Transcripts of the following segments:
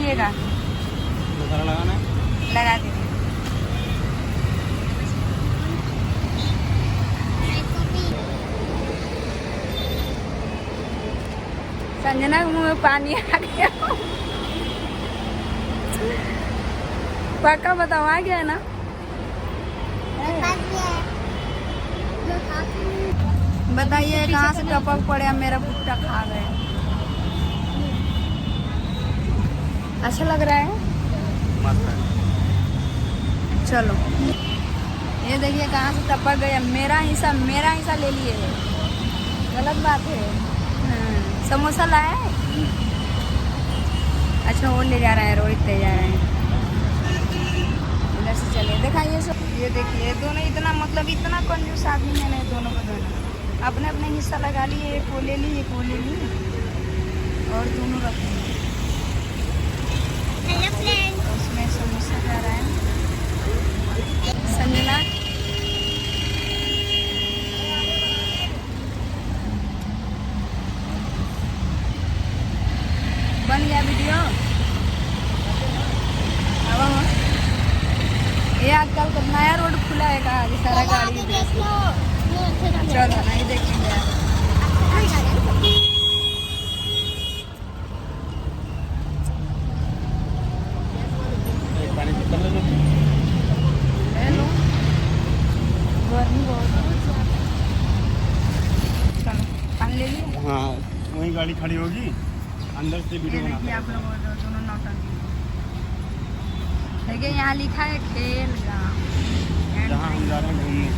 लगाइएगा। मसाला लगाना है, लगा दीजिए। संजना के मुंह में पानी आ गया। पक्का बताओ आ गया है ना? बताइए कहाँ से टपक पड़े मेरा भुट्टा खा गए। अच्छा लग रहा है? मस्त है। चलो ये देखिए कहाँ से टपक गया। मेरा हिस्सा ले लिए। गलत बात है। समोसा लाया है? अच्छा वो ले जा रहा है, रोहित ले जा रहे हैं। इधर से चलिए दिखाइए सब। ये देखिए दोनों इतना कंजूस आदमी है ना, दोनों को दोनों अपने अपने हिस्सा लगा लिए। एक वो ले ली, एक वो ले ली और दोनों रख लिए। उसमें समोसा जा रहा है। संजना बन गया वीडियो। ये आजकल का नया रोड खुला है का सारा गाड़ी। चलो नहीं देखेंगे। पानी की ले लो, गर्मी बहुत है। चलो पानी ले लिया। हाँ वहीं गाड़ी खड़ी होगी, अंदर से वीडियो ये देखिए आप लोग दोनों नौटंकी। देखिए यहाँ लिखा है खेल गाँव, जहाँ हम जा रहे हैं घूमने।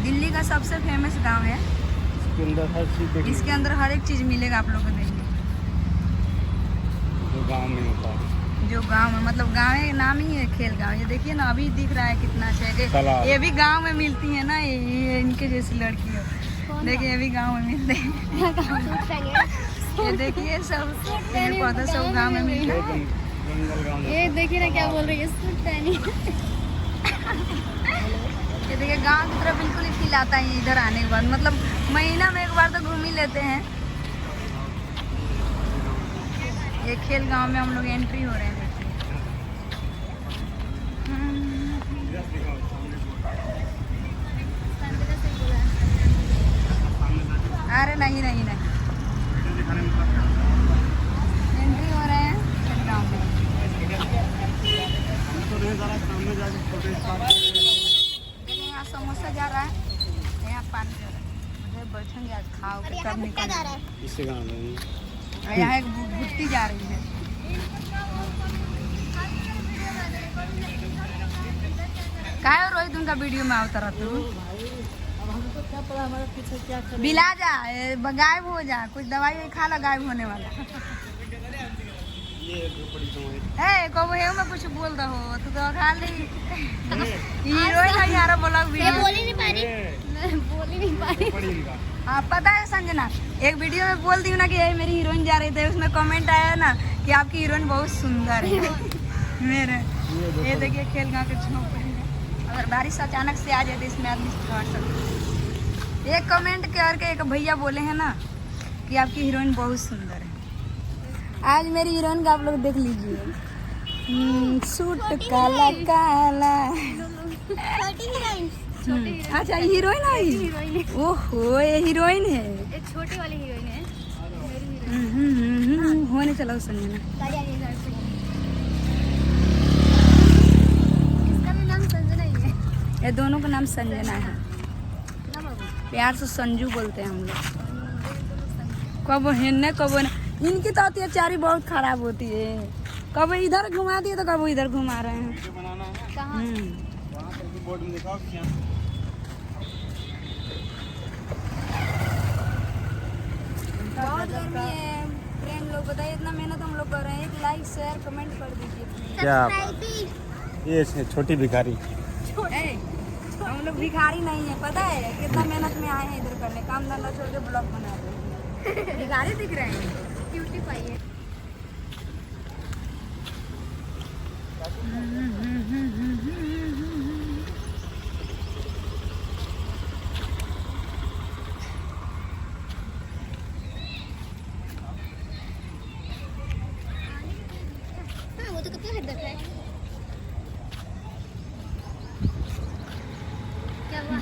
दिल्ली का सबसे फेमस गांव है। इसके अंदर हर चीज़ देखिए, इसके अंदर हर एक चीज मिलेगा आप लोगों को देखने। जो गाँव में होता है, जो गांव में मतलब गांव है, नाम ही है खेल गांव। ये देखिए ना अभी दिख रहा है कितना अच्छा है। तालाब। ये भी गांव में मिलती है ना, ये इनके जैसी लड़की हो। देखिए ये भी गांव में मिलते हैं। ये देखिए सब पेड़ पौधा सब गांव में मिलता है। जंगल गाँव। ये देखिए ना क्या बोल रही है, सूट पहनी। ये देखिए गांव की तरफ बिल्कुल ही फील आता है इधर आने के बाद। मतलब महीना में एक बार तो घूम ही लेते हैं। ये खेल गांव में हम लोग एंट्री हो रहे हैं। अरे नहीं नहीं नहीं, एंट्री हो रहे हैं खेल गांव में। देखिए यहाँ समोसा जा रहा है, यहाँ पानी जा रहा है। मुझे बैठेंगे आज खाओ के तब निकल। इसी गाँव में यहाँ एक भुट्टी जा रही है। काहे रोहित उनका वीडियो में आवता रहता तू? बिला जा, गायब हो जा। कुछ दवाई खा ला, गायब होने वाला। ए कबो हे में कुछ बोल दो तू तो खा ली। हीरोइन है यार, बोला वीडियो बोल ही नहीं पा रही। हाँ पता है संजना, एक वीडियो में बोल दी ना कि ये मेरी हीरोइन जा रही थी, उसमें कमेंट आया ना कि आपकी हीरोइन बहुत सुंदर है। मेरे ये देखिए खेल गाँव के झोंपड़ी में अगर बारिश अचानक से आ जाए तो इसमें आदमी फंस सकता है। एक कमेंट करके एक भैया बोले हैं ना कि आपकी हीरोइन बहुत सुंदर है। आज मेरी हीरोइन का आप लोग देख लीजिए। सूट काला काला। अच्छा हीरोइन है। ओहो ये हीरोइन है, एक छोटी वाली हीरोइन है। होने चला संजना। इसका भी नाम संजना ही है। ये दोनों का नाम संजना है। प्यार से संजू बोलते हैं हम लोग। कब हिन्ने कब इनकी तो अत्याचारी बहुत खराब होती है। कब इधर घुमा दिए तो कब इधर घुमा रहे हैं। बोर्ड में दिखाओ क्या। बहुत गर्मी है फ्रेंड लोग, बताइए इतना मेहनत हम लोग कर रहे हैं। एक लाइक शेयर कमेंट कर दीजिए। क्या ये छोटी भिखारी। हम लोग भिखारी नहीं है, पता है कितना मेहनत में आए हैं इधर करने। काम धंधा छोड़ के ब्लॉग बना रहे हैं। भिखारी दिख रहे हैं, क्यूटी पाई है।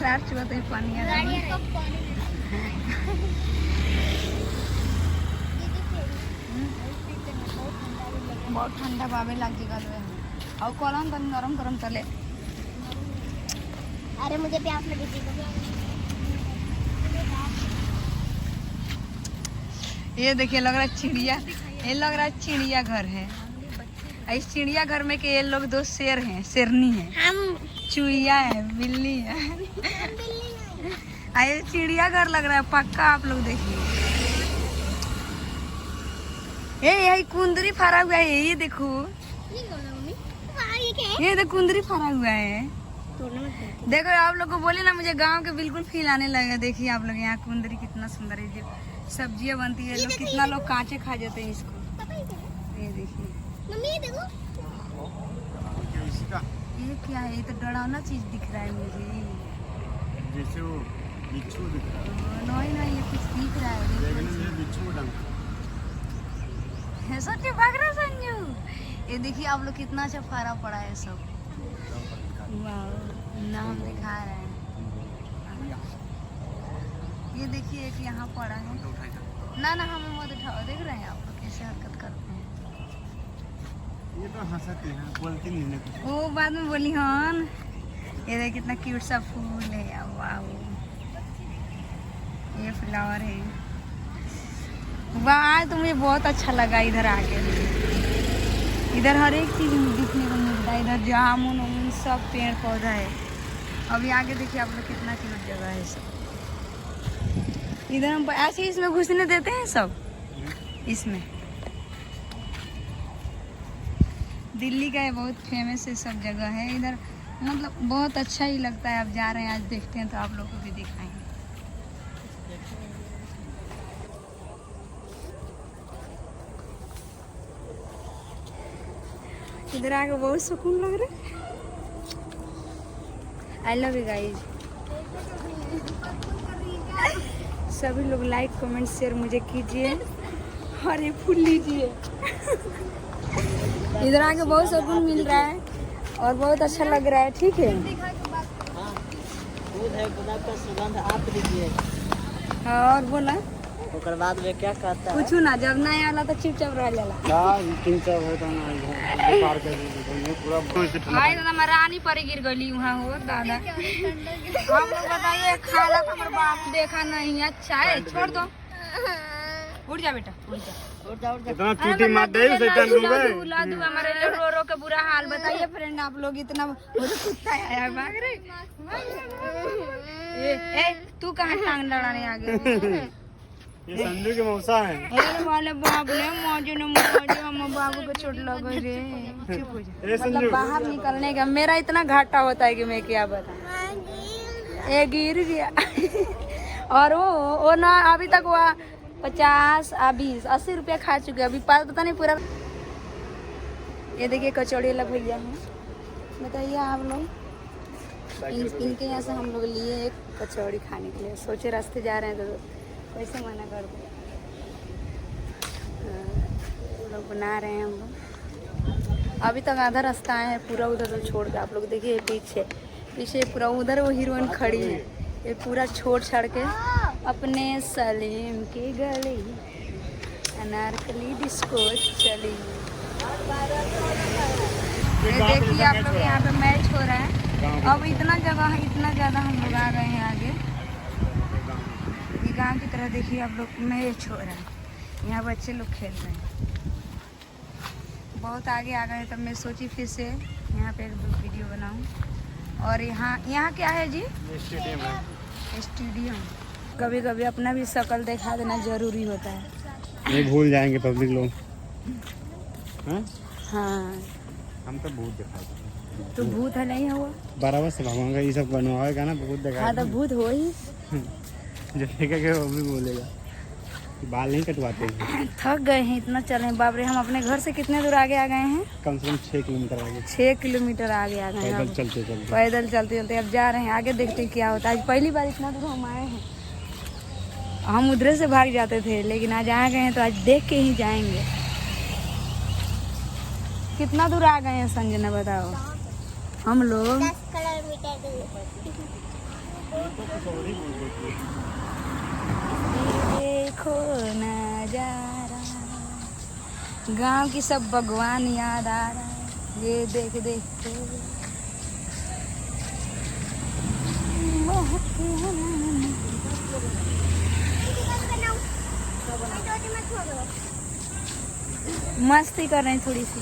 लार चुआ तो पानी आ रहा है। कब पानी बहुत ठंडा बाबे लग गल और कलम तनी नरम गरम चले। अरे मुझे प्यास लगी थी। ये देखिए लग रहा है चिड़िया, ये लग रहा है चिड़िया घर है। इस चिड़िया घर में के ये लोग दो शेर हैं, शेरनी है, हम चुईया है, बिल्ली है। ये चिड़िया घर लग रहा है पक्का। आप लोग देखिए यही कुंदरी फरा हुआ है, ये देखो, ये कौन है मम्मी? वाह ये क्या है? ये तो कुंदरी फरा हुआ है। तोड़ना मत है। देखो आप लोग को बोले ना मुझे गांव के बिल्कुल फील आने लगा। देखिए आप लोग यहाँ कुंदरी कितना सुंदर है, जो सब्जियां बनती है लोग कितना लोग कांचे खा जाते हैं इसको। पापा ये क्या है? ये देखिए मम्मी ये देखो। इसका ये क्या है, ये तो डरावना चीज दिख रहा है मुझे। जैसे वो बिच्छू दिख रहा है। नहीं नहीं ये कुछ दिख रहा है, देखने देखो। में ये बिच्छू ढंग है सच्ची भाग रहा संजू। ये देखिए आप लोग कितना अच्छा फरा पड़ा है सब। वाह नाम दिखा रहे हैं। ये देखिए एक यहाँ पड़ा है ना ना, हमें मत उठाओ। देख रहे हैं आप लोग कैसे हरकत करते हैं। ये तो हंसती है, बोलती नहीं है कुछ। वो बाद में बोली हन। ये देख कितना क्यूट सा फूल है। वाह ये फ्लावर है। वाह तो मुझे बहुत अच्छा लगा इधर आके। इधर हर एक चीज दिखने को मिलता है। इधर जामुन उमुन सब पेड़ पौधा है। अभी आगे देखिए आप लोग कितना क्यूट जगह है सब। इधर हम ऐसे ही इसमें घुसने देते हैं सब। इसमें दिल्ली का ये बहुत फेमस है, सब जगह है इधर। मतलब बहुत अच्छा ही लगता है। आप जा रहे हैं आज देखते हैं तो आप लोगों को भी दिखाएंगे। इधर आके बहुत सुकून लग रहा है। I love you guys. सभी लोग लाइक कमेंट शेयर मुझे कीजिए और ये फूल लीजिए। इधर आके बहुत सुकून मिल रहा है और बहुत अच्छा लग रहा है। ठीक है दूध है, गुलाब का सुगंध आप लीजिए। हाँ और बोला ओकर बाद में क्या कहता है? कुछ ना, जब नहीं आला तो चुपचाप रह जाला। हां तीन चार है तो ना पार कर दी पूरा से भाई दादा मैं रानी पर गिर गई वहाँ हो दादा। हम लोग बताइए खाला तो हमारे बाप देखा नहीं। अच्छा है छोड़ दो। उठ जा बेटा उठ जा। इतना चूटी मार दे शैतान को। लादू हमारे लिए रो रो के बुरा हाल। बताइए फ्रेंड आप लोग इतना मुझे कुत्ता आया भाग रहे। ए तू कहाँ टांग लड़ाने आ गए? ये संजू के मौसा है। अरे वाले बाप ले मौजू ने मौजू हम बाबू को चोट लग गई रे। चुप हो जा। मतलब बाहर निकलने का मेरा इतना घाटा होता है कि मैं क्या बताऊं। ये गिर गया। और वो ना अभी तक वो 50 20 80 रुपया खा चुके। अभी पता नहीं पूरा। ये देखिए कचौड़ी वाला भैया है। बताइए आप लोग इनके यहाँ से हम लोग लिए एक कचौड़ी खाने के लिए। सोचे रास्ते जा रहे हैं तो कैसे मना कर दो। लोग बना रहे हैं हम लोग। अभी तक आधा रास्ता आए हैं, पूरा उधर तो छोड़ के। आप लोग देखिए पीछे पीछे पूरा उधर वो हीरोइन खड़ी है। ये पूरा छोड़ छाड़ के अपने सलीम की गली अनारकली डिस्को चली। ये देखिए आप लोग यहाँ पे मैच हो रहा है। अब इतना जगह है, इतना ज़्यादा हम लोग आ गए हैं आगे। ये गांव की तरह देखिए आप लोग मैच हो रहा है। यहाँ बच्चे लोग खेल रहे हैं। बहुत आगे आ गए तब मैं सोची फिर से यहाँ पे एक वीडियो बनाऊँ। और यहाँ क्या है जी? स्टेडियम है। स्टेडियम। कभी कभी अपना भी शक्ल दिखा देना जरूरी होता है। नहीं भूल जाएंगे पब्लिक लोग। हाँ हम तो भूत दिखाते। तो भूत है नहीं हुआ? बराबर से भागूंगा ये सब बनवाएगा ना भूत दिखा। हाँ तो भूत हो ही। जो देखेगा वो भी बोलेगा कि बाल नहीं कटवाते हैं। थक गए हैं इतना चले। बाप रे हम अपने घर से कितने दूर आगे आ गए हैं? कम से कम 6 किलोमीटर आगे। 6 किलोमीटर आगे आ गए हैं। पैदल चलते चलते। पैदल चलते चलते अब जा रहे हैं आगे। देखते हैं क्या होता है। आज पहली बार इतना दूर हम आए हैं। हम उधर से भाग जाते थे लेकिन आज आ गए हैं तो आज देख के ही जाएंगे। कितना दूर आ गए हैं संजना बताओ? हम लोग 10 किलोमीटर दूर। देखो नजारा, गांव की सब भगवान याद आ रहा है, ये देख देख के मस्ती कर रहे हैं थोड़ी सी।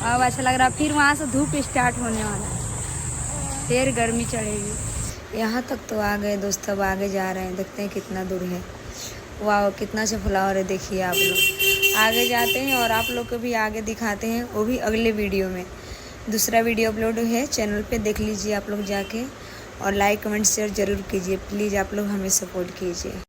अब अच्छा लग रहा, फिर वहाँ से धूप स्टार्ट होने वाला है, फिर गर्मी चढ़ेगी। यहाँ तक तो आ गए दोस्त, अब आगे जा रहे हैं, देखते हैं कितना दूर है। वाह कितना अच्छा फ्लावर है, देखिए आप लोग। आगे जाते हैं और आप लोग को भी आगे दिखाते हैं, वो भी अगले वीडियो में। दूसरा वीडियो अपलोड है चैनल पे, देख लीजिए आप लोग जाके, और लाइक कमेंट शेयर ज़रूर कीजिए प्लीज़, आप लोग हमें सपोर्ट कीजिए।